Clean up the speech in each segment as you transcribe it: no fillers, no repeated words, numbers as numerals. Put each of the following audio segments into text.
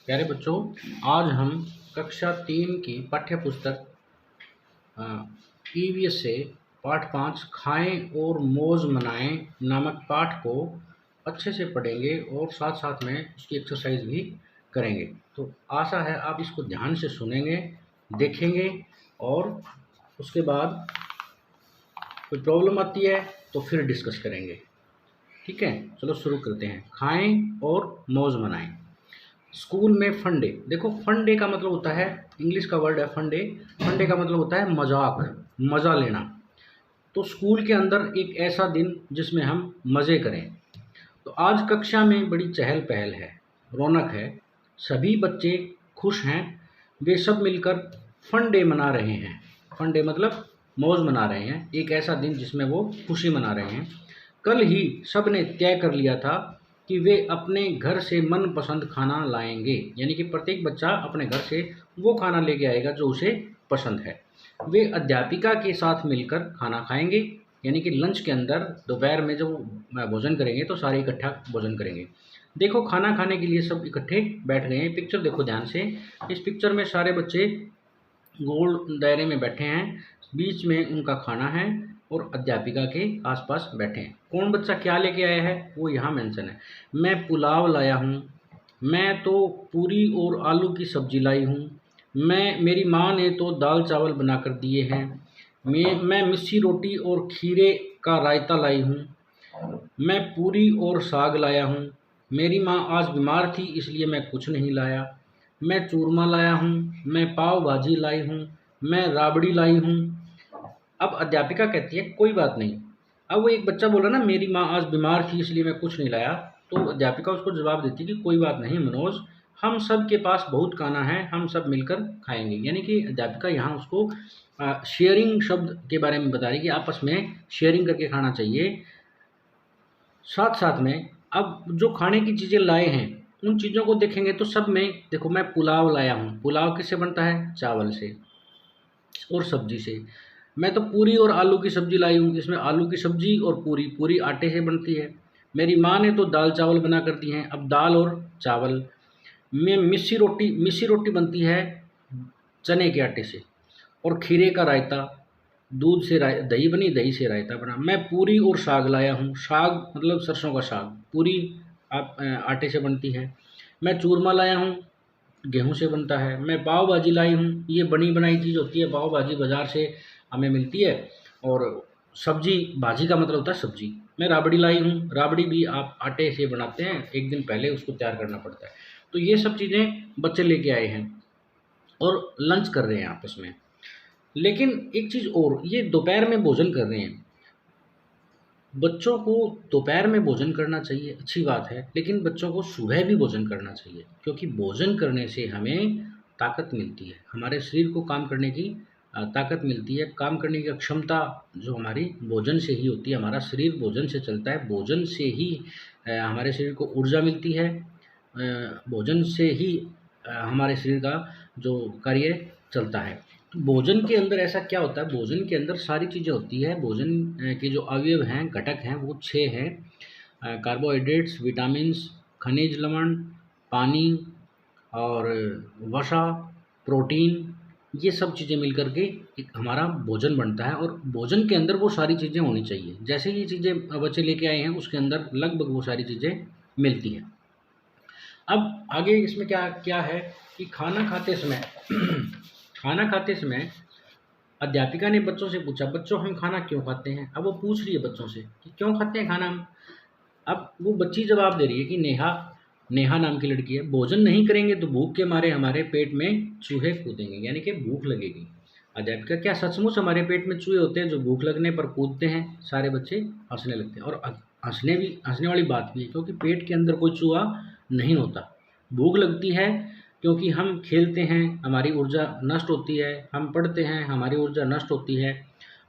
प्यारे बच्चों, आज हम कक्षा 3 की पाठ्य पुस्तक ईवीएस से पाठ 5 खाएं और मौज मनाएं नामक पाठ को अच्छे से पढ़ेंगे और साथ साथ में उसकी एक्सरसाइज भी करेंगे। तो आशा है आप इसको ध्यान से सुनेंगे, देखेंगे और उसके बाद कोई प्रॉब्लम आती है तो फिर डिस्कस करेंगे। ठीक है, चलो शुरू करते हैं। खाएं और मौज मनाएं। स्कूल में फन डे। देखो, फन डे का मतलब होता है, इंग्लिश का वर्ड है फन डे। फन डे का मतलब होता है मजाक, मज़ा लेना। तो स्कूल के अंदर एक ऐसा दिन जिसमें हम मज़े करें। तो आज कक्षा में बड़ी चहल पहल है, रौनक है, सभी बच्चे खुश हैं। वे सब मिलकर फन डे मना रहे हैं। फन डे मतलब मौज मना रहे हैं, एक ऐसा दिन जिसमें वो खुशी मना रहे हैं। कल ही सब ने तय कर लिया था कि वे अपने घर से मनपसंद खाना लाएंगे, यानी कि प्रत्येक बच्चा अपने घर से वो खाना लेके आएगा जो उसे पसंद है। वे अध्यापिका के साथ मिलकर खाना खाएंगे, यानी कि लंच के अंदर दोपहर में जब भोजन करेंगे तो सारे इकट्ठा भोजन करेंगे। देखो, खाना खाने के लिए सब इकट्ठे बैठ गए हैं। पिक्चर देखो ध्यान से। इस पिक्चर में सारे बच्चे गोल दायरे में बैठे हैं, बीच में उनका खाना है और अध्यापिका के आसपास बैठे हैं। कौन बच्चा क्या लेके आया है वो यहाँ मेंशन है। मैं पुलाव लाया हूँ, मैं तो पूरी और आलू की सब्जी लाई हूँ, मेरी माँ ने तो दाल चावल बनाकर दिए हैं, मैं मिस्सी रोटी और खीरे का रायता लाई हूँ, मैं पूरी और साग लाया हूँ, मेरी माँ आज बीमार थी इसलिए मैं कुछ नहीं लाया, मैं चूरमा लाया हूँ, मैं पाव भाजी लाई हूँ, मैं राबड़ी लाई हूँ। अब अध्यापिका कहती है कोई बात नहीं। अब वो एक बच्चा बोल रहा ना, मेरी माँ आज बीमार थी इसलिए मैं कुछ नहीं लाया। तो अध्यापिका उसको जवाब देती है कि कोई बात नहीं मनोज, हम सब के पास बहुत खाना है, हम सब मिलकर खाएंगे। यानी कि अध्यापिका यहाँ उसको शेयरिंग शब्द के बारे में बता रही कि आपस में शेयरिंग करके खाना चाहिए। साथ साथ में अब जो खाने की चीज़ें लाए हैं उन चीज़ों को देखेंगे तो सब में देखो, मैं पुलाव लाया हूँ। पुलाव किससे बनता है? चावल से और सब्जी से। मैं तो पूरी और आलू की सब्जी लाई हूँ, इसमें आलू की सब्जी और पूरी, पूरी आटे से बनती है। मेरी माँ ने तो दाल चावल बना कर दी हैं, अब दाल और चावल। मैं मिस्सी रोटी बनती है चने के आटे से और खीरे का रायता, दूध से दही बनी, दही से रायता बना। मैं पूरी और साग लाया हूँ, साग मतलब सरसों का साग। पूरी आप आटे से बनती है। मैं चूरमा लाया हूँ, गेहूँ से बनता है। मैं पाव भाजी लाई हूँ, ये बनी बनाई चीज़ होती है। पाव भाजी बाज़ार से हमें मिलती है। और सब्जी, भाजी का मतलब होता है सब्जी। मैं राबड़ी लाई हूँ, राबड़ी भी आप आटे से बनाते हैं, एक दिन पहले उसको तैयार करना पड़ता है। तो ये सब चीज़ें बच्चे लेके आए हैं और लंच कर रहे हैं आपस में। लेकिन एक चीज़ और, ये दोपहर में भोजन कर रहे हैं। बच्चों को दोपहर में भोजन करना चाहिए, अच्छी बात है, लेकिन बच्चों को सुबह भी भोजन करना चाहिए, क्योंकि भोजन करने से हमें ताकत मिलती है, हमारे शरीर को काम करने की ताकत मिलती है। काम करने की क्षमता जो हमारी भोजन से ही होती है। हमारा शरीर भोजन से चलता है, भोजन से ही हमारे शरीर को ऊर्जा मिलती है। भोजन से ही हमारे शरीर का जो कार्य चलता है। तो भोजन के अंदर ऐसा क्या होता है, भोजन के अंदर सारी चीज़ें होती है। भोजन के जो अवयव हैं, घटक हैं, वो 6 हैं। कार्बोहाइड्रेट्स, विटामिन्स, खनिज लवण, पानी और वसा, प्रोटीन, ये सब चीज़ें मिलकर के एक हमारा भोजन बनता है। और भोजन के अंदर वो सारी चीज़ें होनी चाहिए। जैसे ये चीज़ें बच्चे लेके आए हैं उसके अंदर लगभग वो सारी चीज़ें मिलती हैं। अब आगे इसमें क्या क्या है कि खाना खाते समय खाना खाते समय अध्यापिका ने बच्चों से पूछा, बच्चों हम खाना क्यों खाते हैं? अब वो पूछ रही है बच्चों से कि क्यों खाते हैं खाना हम। अब वो बच्ची जवाब दे रही है कि नेहा, नेहा नाम की लड़की है, भोजन नहीं करेंगे तो भूख के मारे हमारे पेट में चूहे कूदेंगे, यानी कि भूख लगेगी। अध्यापिका, क्या सचमुच हमारे पेट में चूहे होते हैं जो भूख लगने पर कूदते हैं? सारे बच्चे हंसने लगते हैं। और हंसने वाली बात भी है, क्योंकि पेट के अंदर कोई चूहा नहीं होता। भूख लगती है क्योंकि हम खेलते हैं, हमारी ऊर्जा नष्ट होती है, हम पढ़ते हैं, हमारी ऊर्जा नष्ट होती है।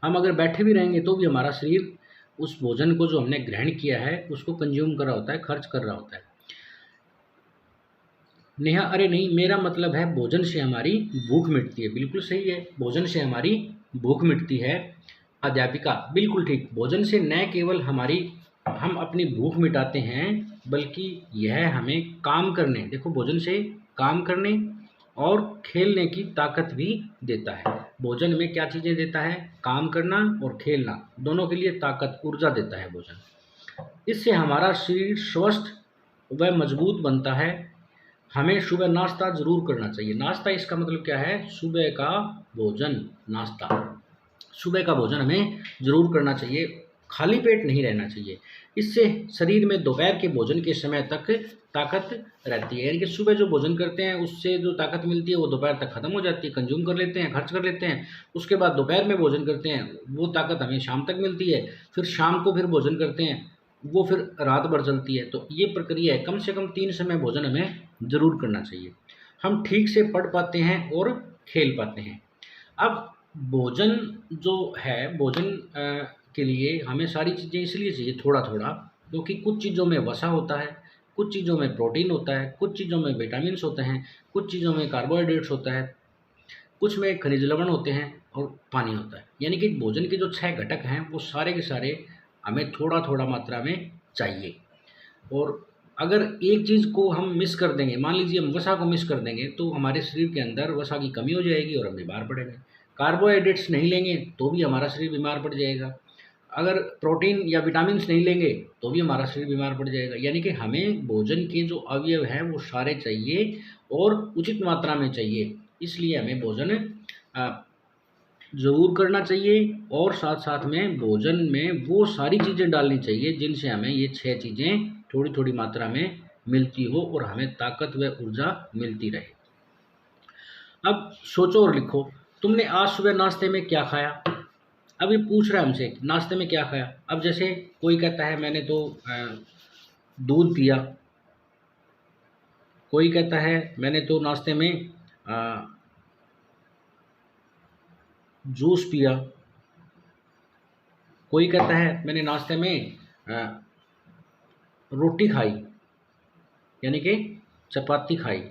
हम अगर बैठे भी रहेंगे तो भी हमारा शरीर उस भोजन को जो हमने ग्रहण किया है उसको कंज्यूम कर रहा होता है, खर्च कर रहा होता है। नेहा, अरे नहीं, मेरा मतलब है भोजन से हमारी भूख मिटती है। बिल्कुल सही है, भोजन से हमारी भूख मिटती है। अध्यापिका, बिल्कुल ठीक, भोजन से न केवल हम अपनी भूख मिटाते हैं, बल्कि यह हमें काम करने, देखो भोजन से काम करने और खेलने की ताकत भी देता है। भोजन में क्या चीज़ें देता है? काम करना और खेलना, दोनों के लिए ताकत, ऊर्जा देता है भोजन। इससे हमारा शरीर स्वस्थ व मजबूत बनता है। हमें सुबह नाश्ता ज़रूर करना चाहिए। नाश्ता इसका मतलब क्या है? सुबह का भोजन, नाश्ता। सुबह का भोजन हमें ज़रूर करना चाहिए, खाली पेट नहीं रहना चाहिए। इससे शरीर में दोपहर के भोजन के समय तक ताकत रहती है, यानी कि सुबह जो भोजन करते हैं उससे जो ताकत मिलती है वो दोपहर तक ख़त्म हो जाती है, कंज्यूम कर लेते हैं, खर्च कर लेते हैं। उसके बाद दोपहर में भोजन करते हैं, वो ताकत हमें शाम तक मिलती है। फिर शाम को फिर भोजन करते हैं, वो फिर रात भर चलती है। तो ये प्रक्रिया है, कम से कम 3 समय भोजन हमें ज़रूर करना चाहिए। हम ठीक से पढ़ पाते हैं और खेल पाते हैं। अब भोजन जो है, भोजन के लिए हमें सारी चीज़ें इसलिए चाहिए थोड़ा-थोड़ा, क्योंकि कुछ चीज़ों में वसा होता है, कुछ चीज़ों में प्रोटीन होता है, कुछ चीज़ों में विटामिन्स होते हैं, कुछ चीज़ों में कार्बोहाइड्रेट्स होता है, कुछ में खनिज लवण होते हैं और पानी होता है। यानी कि भोजन के जो 6 घटक हैं वो सारे के सारे हमें थोड़ा-थोड़ा मात्रा में चाहिए। और अगर एक चीज़ को हम मिस कर देंगे, मान लीजिए हम वसा को मिस कर देंगे, तो हमारे शरीर के अंदर वसा की कमी हो जाएगी और हम बीमार पड़ेंगे। कार्बोहाइड्रेट्स नहीं लेंगे तो भी हमारा शरीर बीमार पड़ जाएगा। अगर प्रोटीन या विटामिन्स नहीं लेंगे तो भी हमारा शरीर बीमार पड़ जाएगा। यानी कि हमें भोजन के जो अवयव हैं वो सारे चाहिए और उचित मात्रा में चाहिए। इसलिए हमें भोजन ज़रूर करना चाहिए और साथ-साथ में भोजन में वो सारी चीज़ें डालनी चाहिए जिनसे हमें ये 6 चीज़ें थोड़ी-थोड़ी मात्रा में मिलती हो और हमें ताकत व ऊर्जा मिलती रहे। अब सोचो और लिखो, तुमने आज सुबह नाश्ते में क्या खाया? अब ये पूछ रहा है हमसे कि नाश्ते में क्या खाया? अब जैसे कोई कहता है मैंने तो दूध पिया, कोई कहता है मैंने तो नाश्ते में अ, जूस पिया, कोई कहता है मैंने नाश्ते में अ, रोटी खाई, यानी कि चपाती खाई।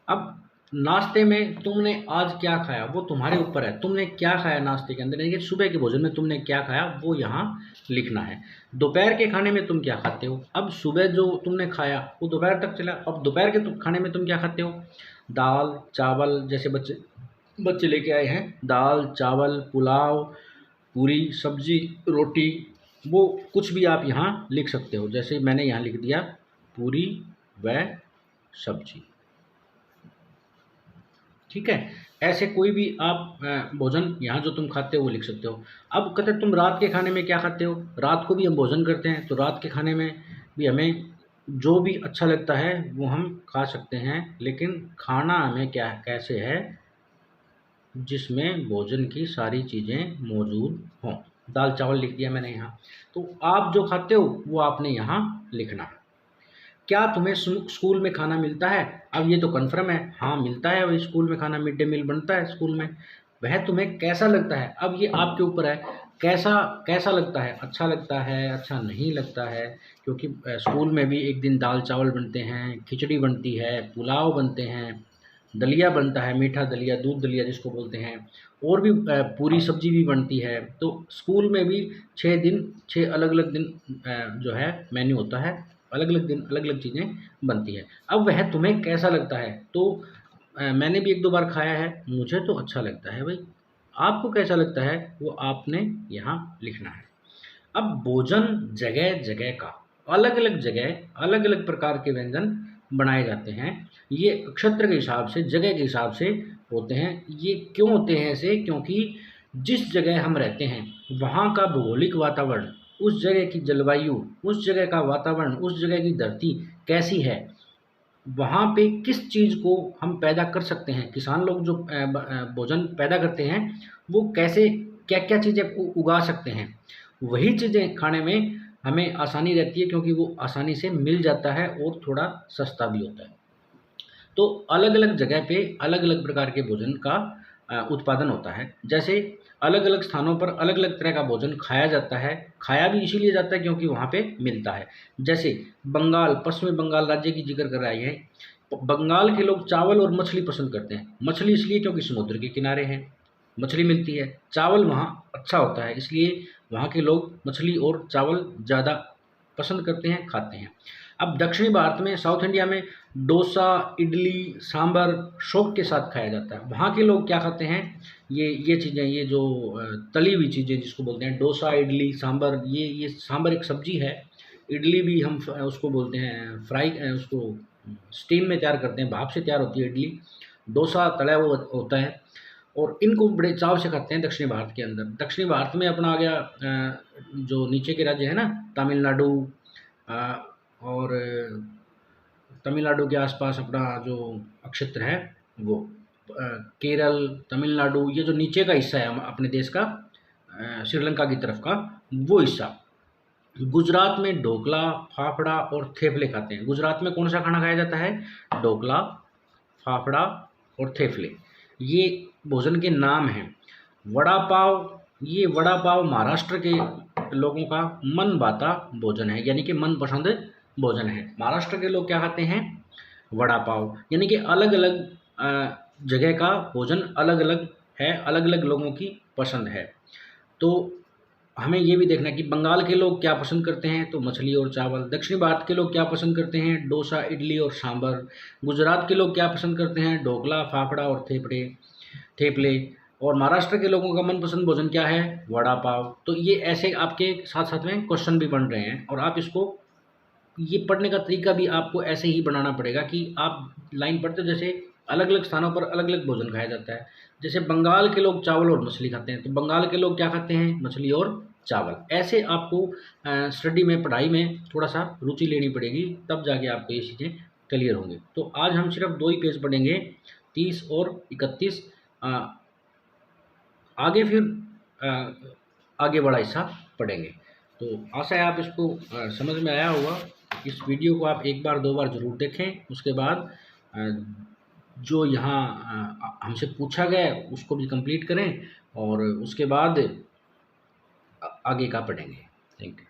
अब नाश्ते में तुमने आज क्या खाया वो तुम्हारे ऊपर है, तुमने क्या खाया नाश्ते के अंदर, यानी कि सुबह के भोजन में तुमने क्या खाया वो यहाँ लिखना है। दोपहर के खाने में तुम क्या खाते हो? अब सुबह जो तुमने खाया वो दोपहर तक चला, अब दोपहर के खाने में तुम क्या खाते हो? दाल चावल, जैसे बच्चे बच्चे लेके आए हैं, दाल चावल पुलाव पूरी सब्जी रोटी, वो कुछ भी आप यहाँ लिख सकते हो। जैसे मैंने यहाँ लिख दिया पूरी व सब्जी, ठीक है। ऐसे कोई भी आप भोजन यहाँ जो तुम खाते हो वो लिख सकते हो। अब कहते तुम रात के खाने में क्या खाते हो? रात को भी हम भोजन करते हैं, तो रात के खाने में भी हमें जो भी अच्छा लगता है वो हम खा सकते हैं, लेकिन खाना हमें क्या कैसे है जिसमें भोजन की सारी चीज़ें मौजूद हों। दाल चावल लिख दिया मैंने यहाँ। तो आप जो खाते हो वो आपने यहाँ लिखना है। क्या तुम्हें स्कूल में खाना मिलता है? अब ये तो कन्फर्म है, हाँ मिलता है, वही स्कूल में खाना, मिड डे मील बनता है स्कूल में। वह तुम्हें कैसा लगता है? अब ये आपके ऊपर है, कैसा कैसा लगता है, अच्छा लगता है, अच्छा नहीं लगता है। क्योंकि स्कूल में भी एक दिन दाल चावल बनते हैं, खिचड़ी बनती है, पुलाव बनते हैं, दलिया बनता है, मीठा दलिया, दूध दलिया जिसको बोलते हैं, और भी पूरी सब्जी भी बनती है। तो स्कूल में भी 6 दिन 6 अलग-अलग दिन जो है मेन्यू होता है, अलग-अलग दिन अलग-अलग चीज़ें बनती हैं। अब वह तुम्हें कैसा लगता है? तो मैंने भी 1-2 बार खाया है, मुझे तो अच्छा लगता है भई। आपको कैसा लगता है वो आपने यहाँ लिखना है। अब भोजन जगह-जगह का, अलग-अलग जगह, अलग-अलग प्रकार के व्यंजन बनाए जाते हैं। ये क्षेत्र के हिसाब से, जगह के हिसाब से होते हैं। ये क्यों होते हैं ऐसे? क्योंकि जिस जगह हम रहते हैं, वहाँ का भौगोलिक वातावरण, उस जगह की जलवायु, उस जगह का वातावरण, उस जगह की धरती कैसी है, वहाँ पे किस चीज़ को हम पैदा कर सकते हैं। किसान लोग जो भोजन पैदा करते हैं, वो कैसे क्या-क्या चीज़ें उगा सकते हैं। वही चीज़ें खाने में हमें आसानी रहती है, क्योंकि वो आसानी से मिल जाता है और थोड़ा सस्ता भी होता है। तो अलग-अलग जगह पे अलग-अलग प्रकार के भोजन का उत्पादन होता है। जैसे अलग-अलग स्थानों पर अलग-अलग तरह का भोजन खाया जाता है। खाया भी इसीलिए जाता है क्योंकि वहाँ पे मिलता है। जैसे बंगाल, पश्चिमी बंगाल राज्य की ज़िक्र कर रही है। बंगाल के लोग चावल और मछली पसंद करते हैं। मछली इसलिए क्योंकि समुद्र के किनारे हैं, मछली मिलती है। चावल वहाँ अच्छा होता है, इसलिए वहाँ के लोग मछली और चावल ज़्यादा पसंद करते हैं, खाते हैं। अब दक्षिणी भारत में, साउथ इंडिया में डोसा, इडली, सांभर शौक के साथ खाया जाता है। वहाँ के लोग क्या खाते हैं, ये चीज़ें, ये जो तली हुई चीज़ें जिसको बोलते हैं डोसा, इडली, सांभर, ये सांभर एक सब्जी है। इडली भी हम उसको बोलते हैं फ्राई, उसको स्टीम में तैयार करते हैं, भाप से तैयार होती है इडली। डोसा तला हुआ होता है और इनको बड़े चाव से खाते हैं दक्षिणी भारत के अंदर। दक्षिणी भारत में अपना आ गया जो नीचे के राज्य है ना, तमिलनाडु, और तमिलनाडु के आसपास अपना जो क्षेत्र है वो केरल, तमिलनाडु, ये जो नीचे का हिस्सा है अपने देश का, श्रीलंका की तरफ का वो हिस्सा। गुजरात में ढोकला, फाफड़ा और थेपले खाते हैं। गुजरात में कौन सा खाना खाया जाता है, ढोकला, फाफड़ा और थेपले, ये भोजन के नाम हैं। वड़ा पाव, ये वड़ा पाव महाराष्ट्र के लोगों का मन भाता भोजन है, यानी कि मनपसंद भोजन है। महाराष्ट्र के लोग क्या खाते हैं, वड़ा पाव, यानी कि अलग अलग जगह का भोजन अलग अलग है, अलग अलग लोगों की पसंद है। तो हमें ये भी देखना है कि बंगाल के लोग क्या पसंद करते हैं, तो मछली और चावल। दक्षिण भारत के लोग क्या पसंद करते हैं, डोसा, इडली और सांभर। गुजरात के लोग क्या पसंद करते हैं, ढोकला, फाफड़ा और थेपले। और महाराष्ट्र के लोगों का मनपसंद भोजन क्या है, वड़ा पाव। तो ये ऐसे आपके साथ साथ में क्वेश्चन भी बन रहे हैं, और आप इसको, ये पढ़ने का तरीका भी आपको ऐसे ही बनाना पड़ेगा कि आप लाइन पढ़ते जैसे अलग अलग स्थानों पर अलग अलग भोजन खाया जाता है। जैसे बंगाल के लोग चावल और मछली खाते हैं, तो बंगाल के लोग क्या खाते हैं, मछली और चावल। ऐसे आपको स्टडी में, पढ़ाई में थोड़ा सा रुचि लेनी पड़ेगी, तब जाके आपको ये चीज़ें क्लियर होंगी। तो आज हम सिर्फ 2 ही पेज पढ़ेंगे, 30 और 31। आगे फिर आगे बड़ा हिस्सा पढ़ेंगे। तो आशा है आप इसको समझ में आया होगा। इस वीडियो को आप एक बार 2 बार ज़रूर देखें, उसके बाद जो यहाँ हमसे पूछा गया है उसको भी कंप्लीट करें, और उसके बाद आगे का पढ़ेंगे। Thank you.